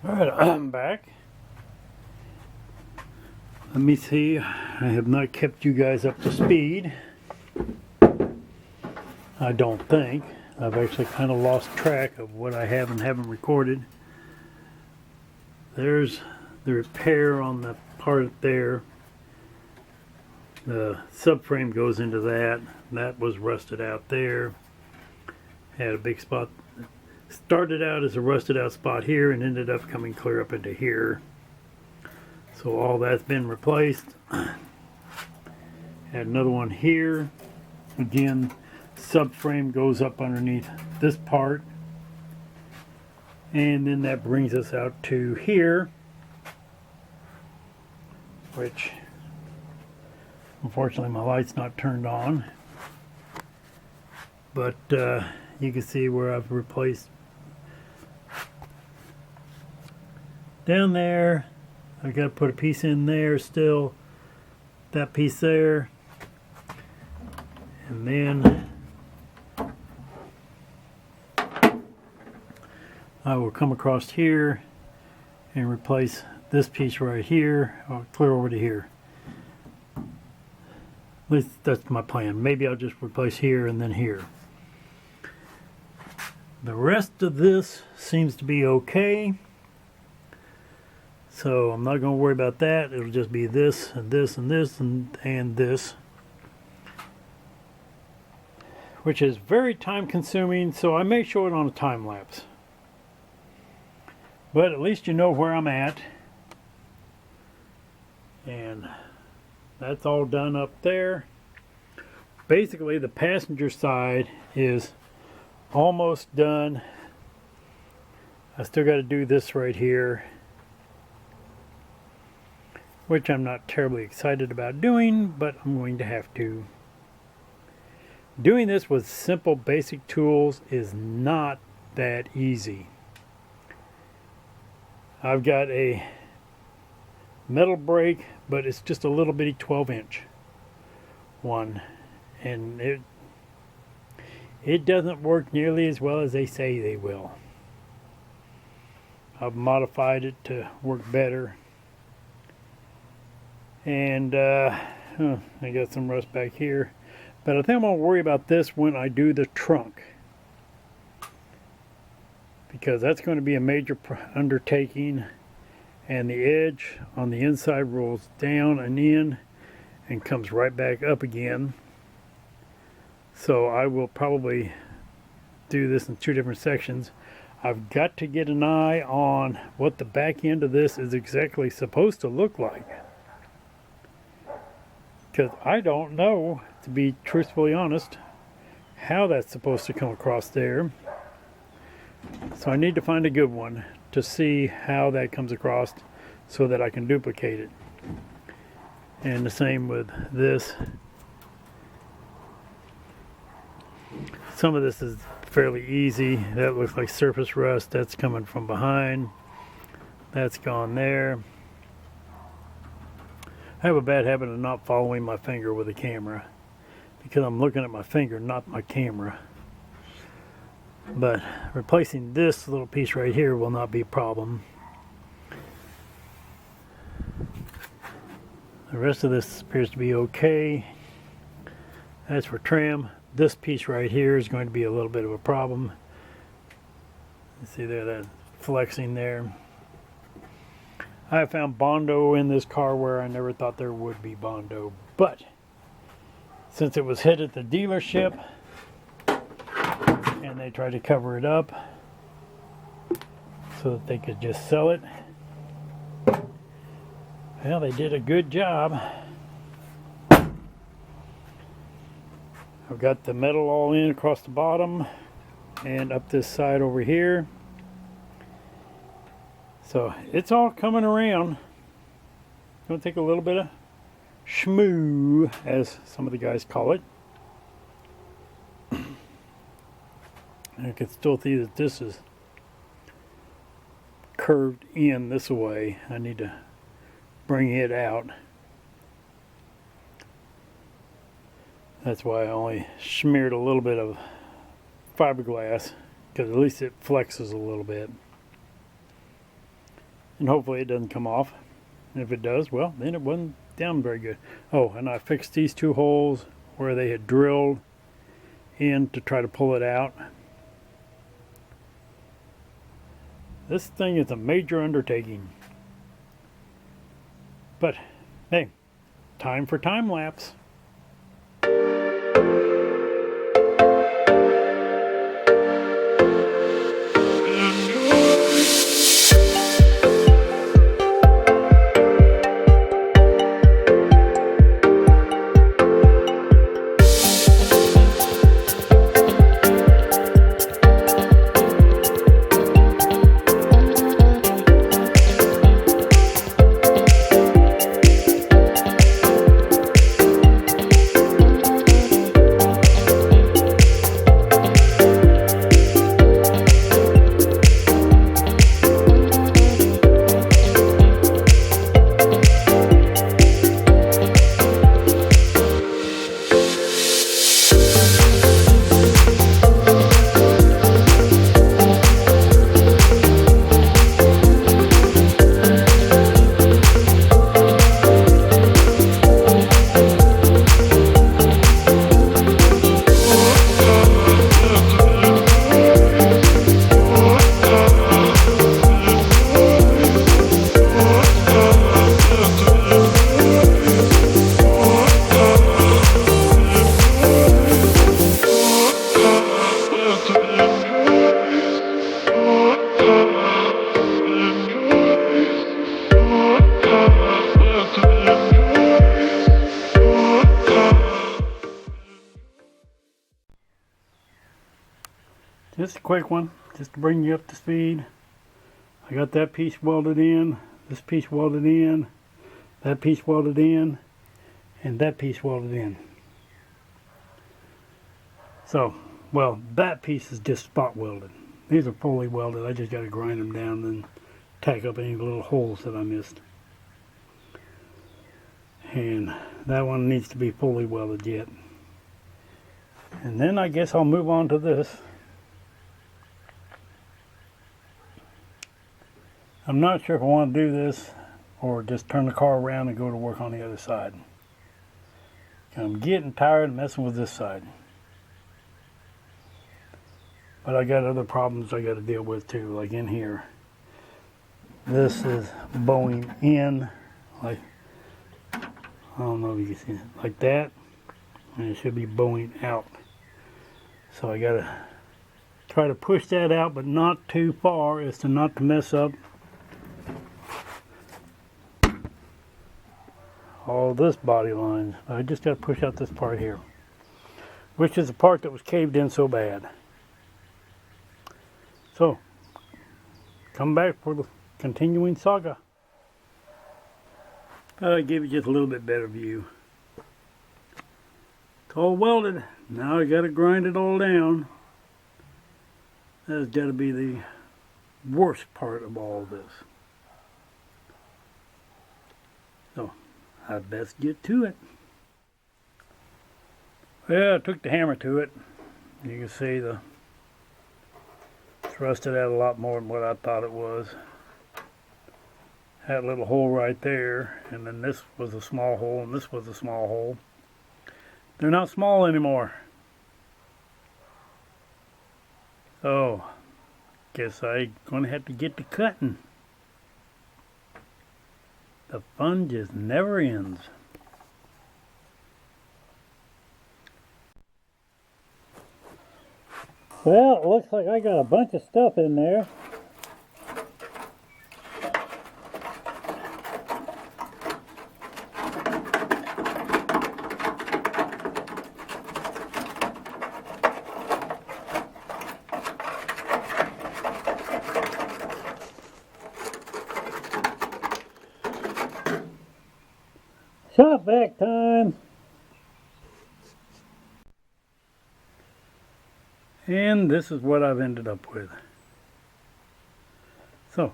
Alright, I'm back. Let me see. I have not kept you guys up to speed. I don't think. I've actually kind of lost track of what I have and haven't recorded. There's the repair on the part there. The subframe goes into that. That was rusted out there. Had a big spot. Started out as a rusted out spot here and ended up coming clear up into here. So all that's been replaced. Had another one here. Again, subframe goes up underneath this part. And then that brings us out to here, which unfortunately my light's not turned on. But you can see where I've replaced down there. I've got to put a piece in there still, that piece there, and then I will come across here and replace this piece right here. I'll clear over to here. At least that's my plan. Maybe I'll just replace here and then here. The rest of this seems to be okay. So I'm not going to worry about that. It'll just be this and this and this and this. Which is very time consuming, so I may show it on a time lapse. But at least you know where I'm at. And that's all done up there. Basically the passenger side is almost done. I still got to do this right here, which I'm not terribly excited about doing, but I'm going to have to. Doing this with simple basic tools is not that easy. I've got a metal brake, but it's just a little bitty 12-inch one, and it doesn't work nearly as well as they say they will. I've modified it to work better. And I got some rust back here, but I think I'm going to worry about this when I do the trunk, because that's going to be a major undertaking, and the edge on the inside rolls down and in and comes right back up again. So I will probably do this in two different sections. I've got to get an eye on what the back end of this is exactly supposed to look like, because I don't know, to be truthfully honest, how that's supposed to come across there. So I need to find a good one to see how that comes across so that I can duplicate it. And the same with this. Some of this is fairly easy. That looks like surface rust. That's coming from behind. That's gone there. I have a bad habit of not following my finger with a camera, because I'm looking at my finger, not my camera. But replacing this little piece right here will not be a problem. The rest of this appears to be okay. As for trim, this piece right here is going to be a little bit of a problem. You see there, that flexing there. I have found Bondo in this car where I never thought there would be Bondo, but since it was hit at the dealership and they tried to cover it up so that they could just sell it, well, they did a good job. I've got the metal all in across the bottom and up this side over here. So it's all coming around. It's going to take a little bit of schmoo, as some of the guys call it. I can still see that this is curved in this way. I need to bring it out. That's why I only smeared a little bit of fiberglass, because at least it flexes a little bit. and hopefully it doesn't come off. And if it does, well, then it wasn't down very good. Oh, and I fixed these two holes where they had drilled in to try to pull it out. This thing is a major undertaking. But hey, time for time lapse. Just a quick one, just to bring you up to speed. I got that piece welded in, this piece welded in, that piece welded in, and that piece welded in. So, well, that piece is just spot welded. These are fully welded. I just got to grind them down and tack up any little holes that I missed. And that one needs to be fully welded yet. And then I guess I'll move on to this. I'm not sure if I want to do this or just turn the car around and go to work on the other side. I'm getting tired of messing with this side. But I got other problems I got to deal with too, like in here. This is bowing in, like, I don't know if you can see it, like that. And it should be bowing out. So I got to try to push that out, but not too far as to not to mess up all this body line. I just got to push out this part here, which is the part that was caved in so bad. So, come back for the continuing saga. I'll give you just a little bit better view. It's all welded. Now I got to grind it all down. That's got to be the worst part of all this. So, I'd best get to it. Well, I took the hammer to it. You can see the thrusted out a lot more than what I thought it was. Had a little hole right there, and then this was a small hole, and this was a small hole. They're not small anymore. So, guess I'm gonna have to get to cutting. The fun just never ends. Well, it looks like I got a bunch of stuff in there. Shop vac time. And this is what I've ended up with. So,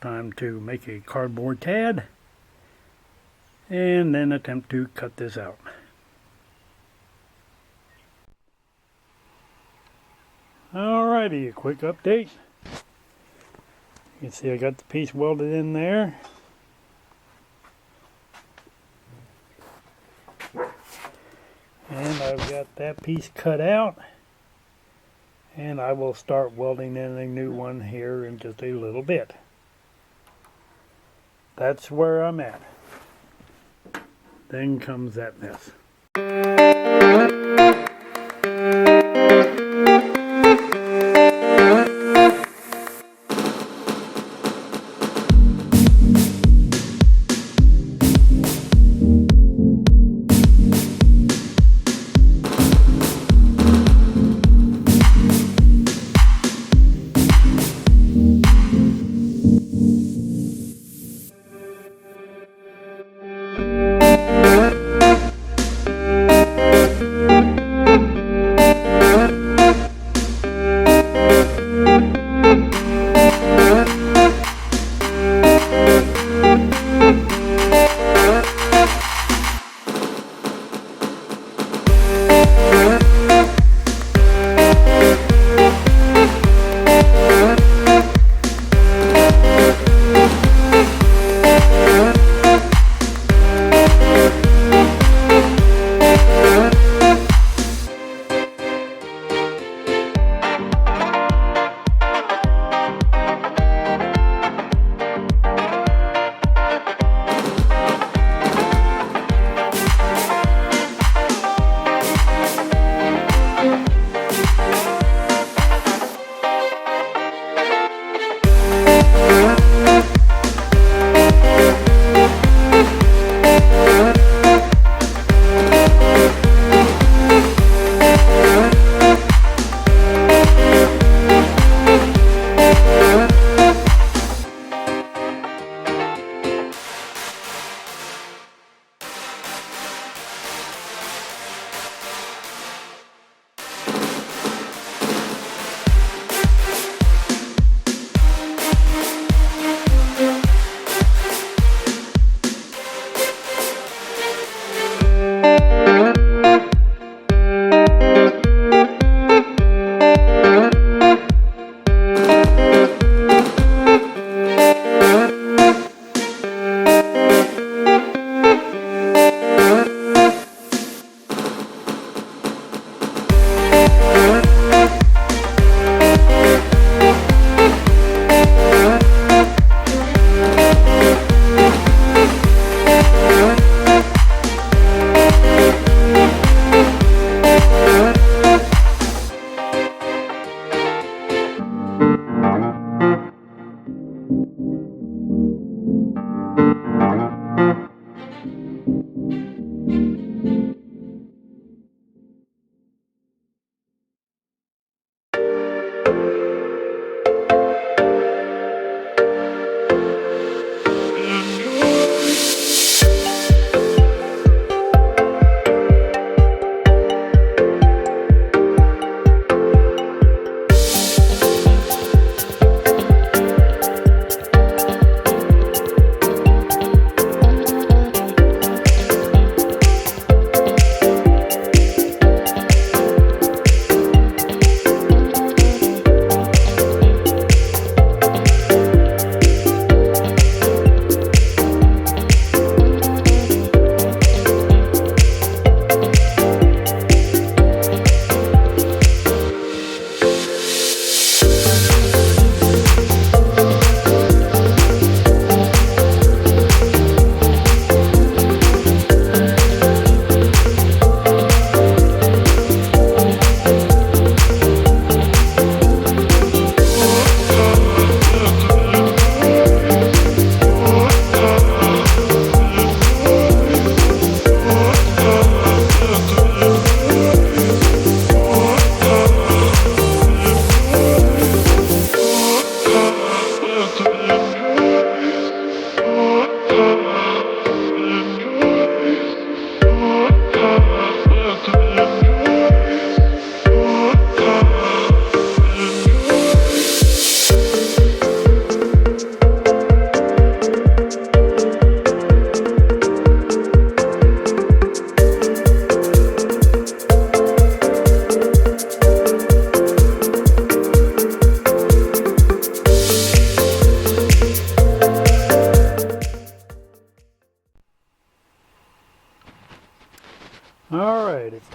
time to make a cardboard tad and then attempt to cut this out. Alrighty, a quick update. You can see I got the piece welded in there. And I've got that piece cut out. And I will start welding in a new one here in just a little bit. That's where I'm at. Then comes that mess.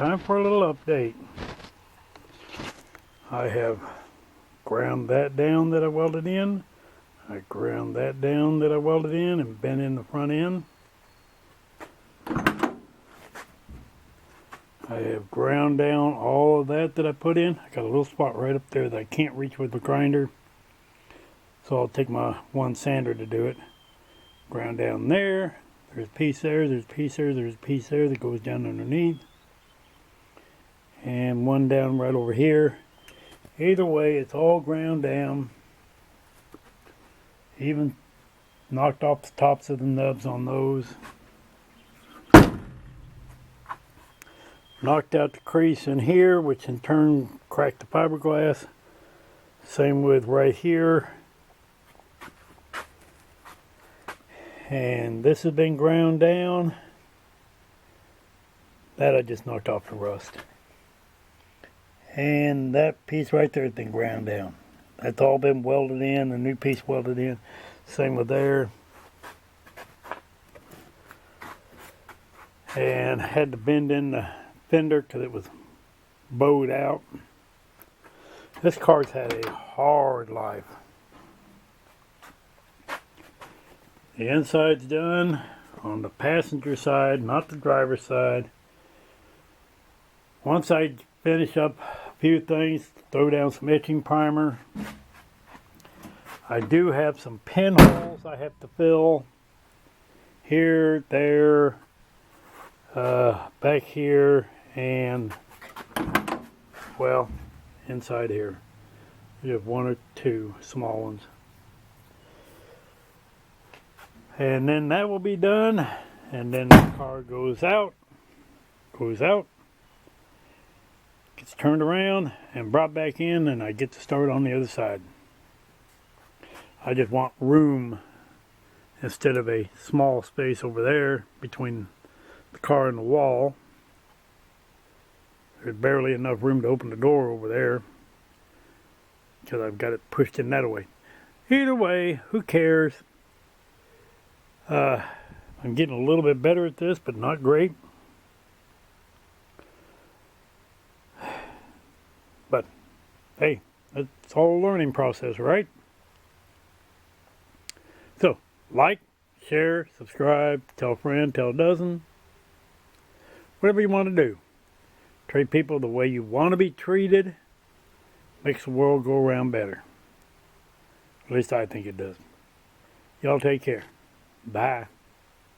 time for a little update. I have ground that down that I welded in. I ground that down that I welded in and bent in the front end. I have ground down all of that I put in. I got a little spot right up there that I can't reach with the grinder. So I'll take my one sander to do it. Ground down there. There's a piece there, there's a piece there, there's a piece there that goes down underneath. And one down right over here. Either way, it's all ground down. Even knocked off the tops of the nubs on those. Knocked out the crease in here, which in turn cracked the fiberglass. Same with right here. And this has been ground down. That I just knocked off the rust. And that piece right there has been ground down. That's all been welded in, the new piece welded in. Same with there. And had to bend in the fender because it was bowed out. This car's had a hard life. The inside's done on the passenger side, not the driver's side. Once I finish up a few things, throw down some etching primer. I do have some pinholes I have to fill. Here, there, back here, and, well, inside here. You have one or two small ones. And then that will be done, and then the car goes out, gets turned around and brought back in, and I get to start on the other side. I just want room instead of a small space over there between the car and the wall. There's barely enough room to open the door over there because I've got it pushed in that way. Either way, who cares? I'm getting a little bit better at this, but not great. But hey, it's all a learning process, right? So, like, share, subscribe, tell a friend, tell a dozen. Whatever you want to do. Treat people the way you want to be treated. Makes the world go around better. At least I think it does. Y'all take care. Bye.